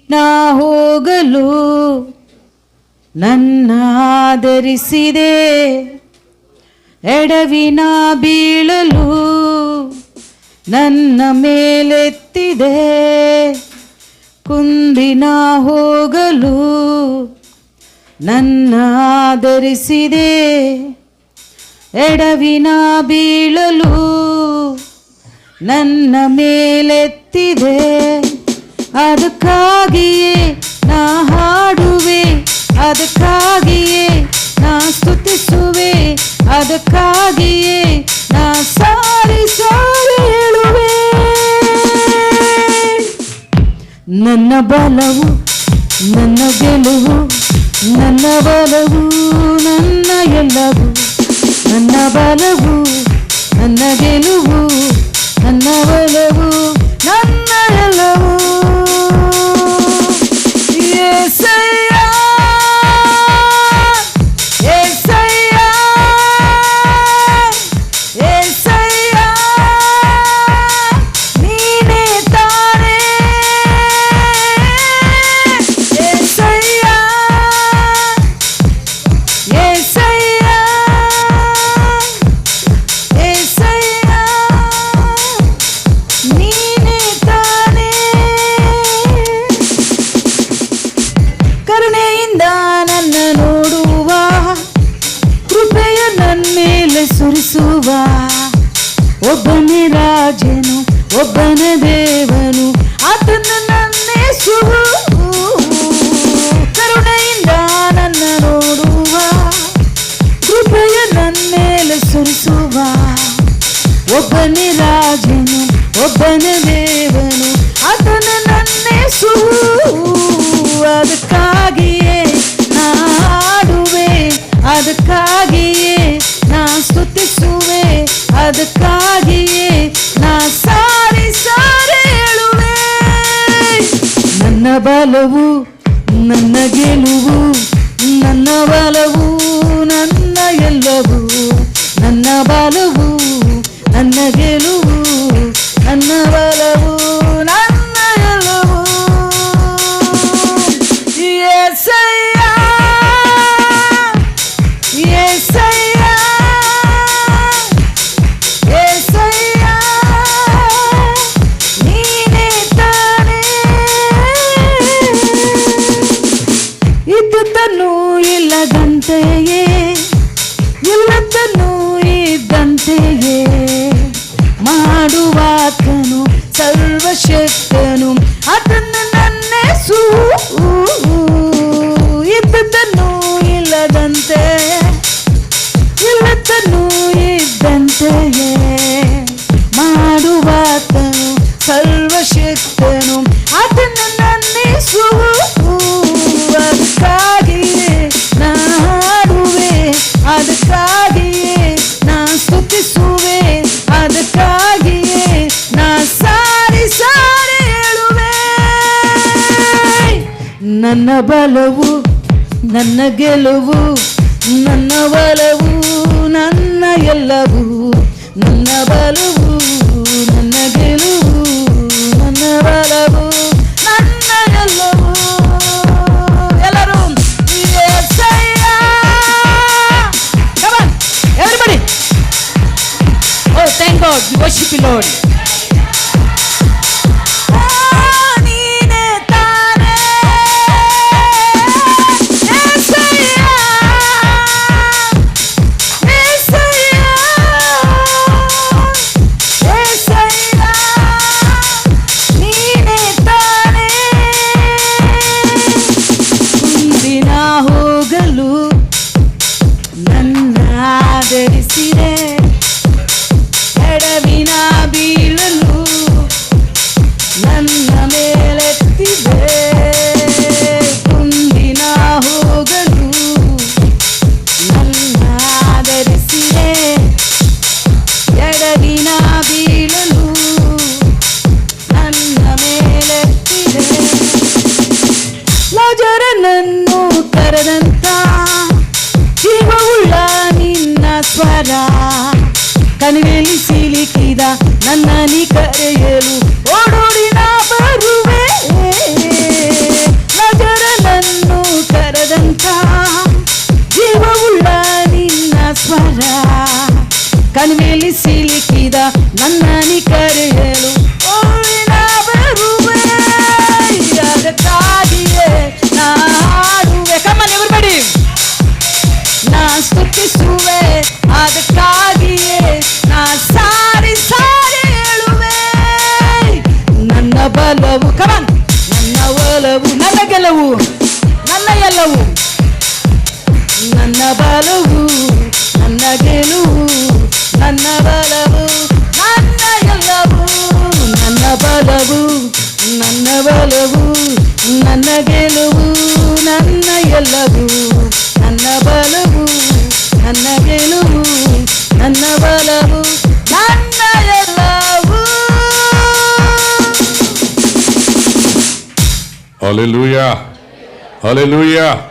ನಾ ಹೋಗಲು ನನ್ನ ಆದರಿಸಿದೆ, ಎಡವಿನ ಬೀಳಲು ನನ್ನ ಮೇಲೆತ್ತಿದೆ, ಕುಂದಿನ ಹೋಗಲು ನನ್ನ ಆದರಿಸಿದೆ, ಎಡವಿನ ಬೀಳಲು ನನ್ನ ಮೇಲೆತ್ತಿದೆ. ಅದಕ್ಕಾಗಿಯೇ ನಾ ಹಾಡುವೆ, ಅದಕ್ಕಾಗಿಯೇ ನಾ ಸ್ತುತಿಸುವೆ, ಅದಕ್ಕಾಗಿಯೇ ನಾ ಸಾರಿ ಸಾರಿ ಹೇಳುವೆ. ನನ್ನ ಬಲವು ನನ್ನ ಗೆಲುವು, ನನ್ನ ಬಲವು ನನ್ನ ಎಲ್ಲವೂ, ನನ್ನ ಬಲವು ನನ್ನ ಗೆಲುವು, ನನ್ನ ಬಲವು ನನ್ನ ಎಲ್ಲವೂ. యేసయ్యా యేసయ్యా యేసయ్యా నీనే తానే, యేసయ్యా యేసయ్యా యేసయ్యా ನೀನೇ ತಾನೇ. ಕರುಣೆಯಿಂದ ನನ್ನ ನೋಡುವ, ಕೃಪೆಯ ನನ್ನ ಮೇಲೆ ಸುರಿಸುವ, ಒಬ್ಬನೇ ರಾಜನು ಒಬ್ಬನೇ ದೇವನು ಆತನು ನನ್ನೇಸುವು. ಕರುಣೆಯಿಂದ ನನ್ನ ನೋಡುವ, ಕೃಪೆಯ ನನ್ನ ಮೇಲೆ ಸುರಿಸುವ, ಒಬ್ಬನೇ ರಾಜನು ಒಬ್ಬನೇ ದೇವನು ಆತನು ನನ್ನೇಸುವು. ಅದಕ್ಕಾಗಿಯೇ ನಾ ಹಾಡುವೆ, ಅದಕ್ಕಾಗಿಯೇ ನಾ ಸ್ತುತಿಸುವೆ, ಅದಕ್ಕಾಗಿಯೇ ನಾ ಸಾರಿ ಸಾರಿ ಹೇಳುವೆ. ನನ್ನ ಬಲವು ನನ್ನ ಗೆಲುವು, ನನ್ನ ಬಲವು ನನ್ನ ಎಲ್ಲವೂ, ನನ್ನ ಬಲವು ನನ್ನ ಗೆಲುವು, ನನ್ನ ಬಲವು ನನ್ನ ಎಲ್ಲವೂ. యేసయ్యా యేసయ్యా యేసయ్యా ನೀನೇ ತಾನೇ. ಇದ್ದುದನ್ನು ಇಲ್ಲದಂತೆಯೇ, ಇಲ್ಲದನ್ನು ಇದ್ದಂತೆಯೇ ಮಾಡುವಾತನು ಸರ್ವಶಕ್ತನು ಆತನು ನನ್ನೇಸುವು. ಇದ್ದುದನ್ನು ಇಲ್ಲದಂತೆ, ಇಲ್ಲದನ್ನು ಇದ್ದಂತೆಯೇ ಮಾಡುವಾತನು ಸರ್ವಶಕ್ತನು ಆತನು ನನ್ನೇಸುವು. ಅದಕ್ಕಾಗಿಯೇ ನಾ ಹಾಡುವೆ, ಅದಕ್ಕಾಗಿಯೇ ನಾ ಸ್ತುತಿಸುವೆ, ಅದಕ್ಕಾಗಿಯೇ ನಾ ಸಾರಿ ಸಾರಿ ಹೇಳುವೆ. ನನ್ನ ಬಲವು ನನ್ನ ಗೆಲುವು, ನನ್ನ ಬಲವು ನನ್ನ ಎಲ್ಲವೂ, ನನ್ನ ಬಲವು ನನ್ನ ಗೆಲುವು, ನನ್ನ ಬಲವು ನನ್ನ ಎಲ್ಲವೂ. ಎಲ್ಲರೂ యేసయ్యా. Come on, everybody. Oh, thank God, we worship you, Lord. ನೀನೇ ತಾನೇ, యేసయ్యಾ యేసయ్యా యేసయ్యా ನೀನೇ ತಾನೇ. ಮುಂದಿನ ಹೋಗಲು ನನ್ನ ಆದರಿಸಿದೆ, ಎಡವಿನ ಬೀಳಲು ನನ್ನ ಮೇಲೆತ್ತಿದೆ, ಕುಂದಿನ ಹೋಗಲು ನನ್ನ ಆದರಿಸಿದೆ, ಎಡವಿನ ಬೀಳಲು ನನ್ನ ಮೇಲೆತ್ತಿದೆ. ಲಾಜರನನ್ನು ಕರೆದಂತ ಜೀವವುಳ್ಳ ನಿನ್ನ ಸ್ವರ, ಕಣಿವೆಯಲ್ಲಿ ಸಿಲುಕಿದ ನನ್ನ ನೀ ಕರೆಯಲು ಓಡೋಡಿ ನಾ ಬರುವೆ. ಬಲವು ಕಮನ್, ನನ್ನ ಒಲವು, ನನ್ನ ಗೆಲುವು, ನನ್ನ ಎಲ್ಲವೂ, ನನ್ನ ಬಲವು, ನನ್ನ ಗೆಲುವು, ನನ್ನ ಬಲವು, ನನ್ನ ಎಲ್ಲವೂ, ನನ್ನ ಬಲವು, ನನ್ನ ಬಲವು, ನನ್ನ ಗೆಲುವು, ನನ್ನ ಎಲ್ಲವೂ, ನನ್ನ ಬಲವು, ನನ್ನ ಗೆಲುವು, ನನ್ನ ಬಲವು, ನನ್ನ ಎಲ್ಲವೂ. Hallelujah. Hallelujah.